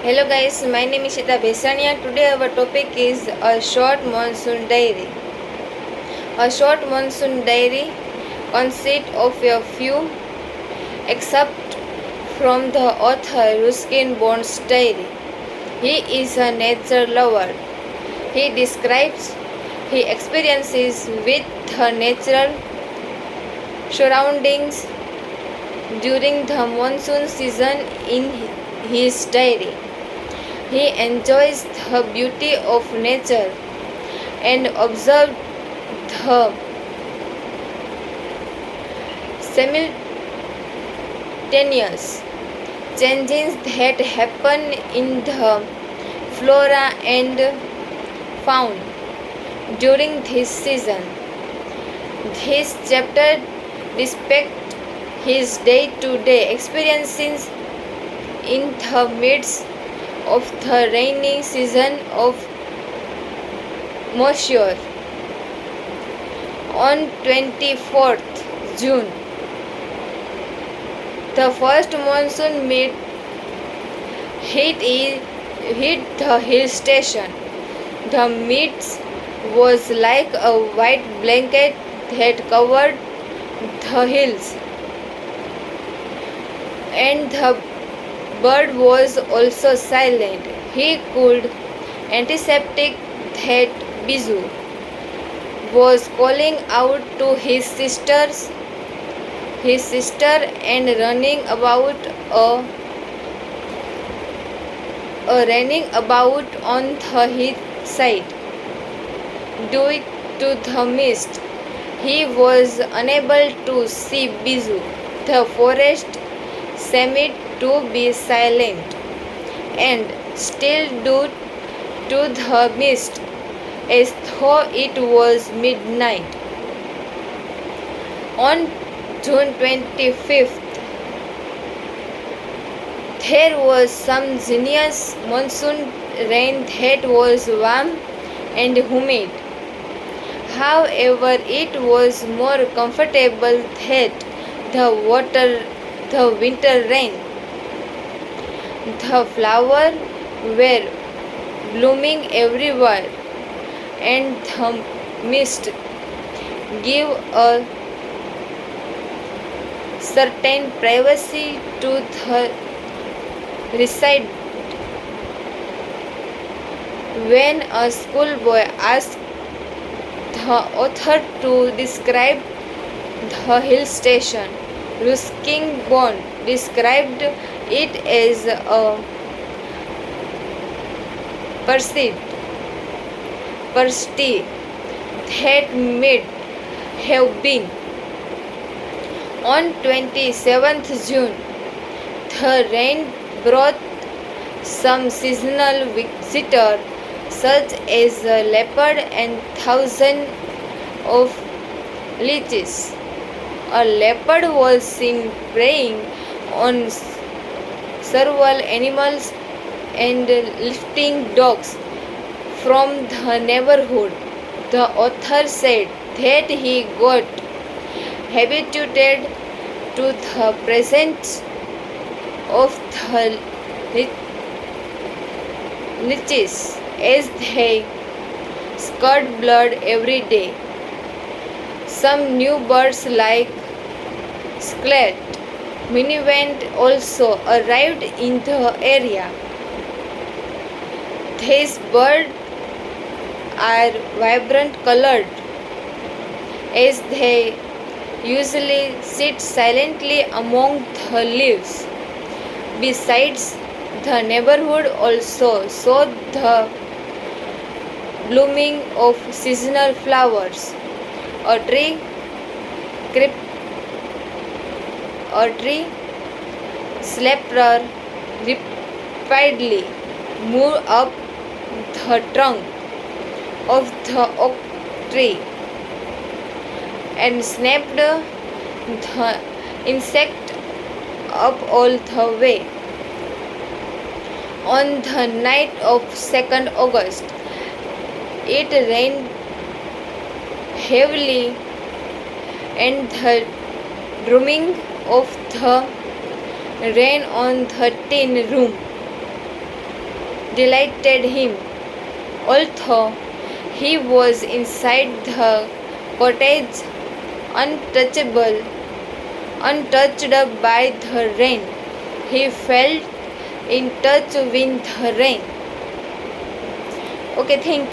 Hello guys, my name is Shita Besania. Today our topic is a short monsoon diary. A short monsoon diary consists of a few excerpts from the author Ruskin Bond's diary. He is a nature lover. He describes his experiences with the natural surroundings during the monsoon season in his diary. He enjoys the beauty of nature and observes the simultaneous changes that happen in the flora and fauna during this season. This chapter depicts his day-to-day experiences in the midst of the rainy season of Monsieur. On 24th June, the first monsoon hit the hill station. The mist was like a white blanket that covered the hills, and the bird was also silent. He could anticipate that Bijou was calling out to his sister and running about on the hillside. Due to the mist, he was unable to see Bijou. The forest seemed to be silent and still due to the mist, as though it was midnight. On June 25th, there was some genius monsoon rain that was warm and humid. However, it was more comfortable than the winter rain. The flowers were blooming everywhere, and the mist gave a certain privacy to the recite. When a schoolboy asked the author to describe the hill station, Ruskin Bond described it as a persisty that might have been. On 27th June, the rain brought some seasonal visitors such as a leopard and thousands of leeches. A leopard was seen preying on several animals and lifting dogs from the neighborhood. The author said that he got habituated to the presence of the leeches as they squirt blood every day. Some new birds like sklet minivent also arrived in the area. These birds are vibrant colored, as they usually sit silently among the leaves. Besides, the neighborhood also saw the blooming of seasonal flowers. A tree slepper rapidly moved up the trunk of the oak tree and snapped the insect up all the way. On the night of 2nd August, it rained heavily, and the drumming of the rain on the tin roof delighted him. Although he was inside the cottage, untouched by the rain, he felt in touch with the rain. Okay, thank you.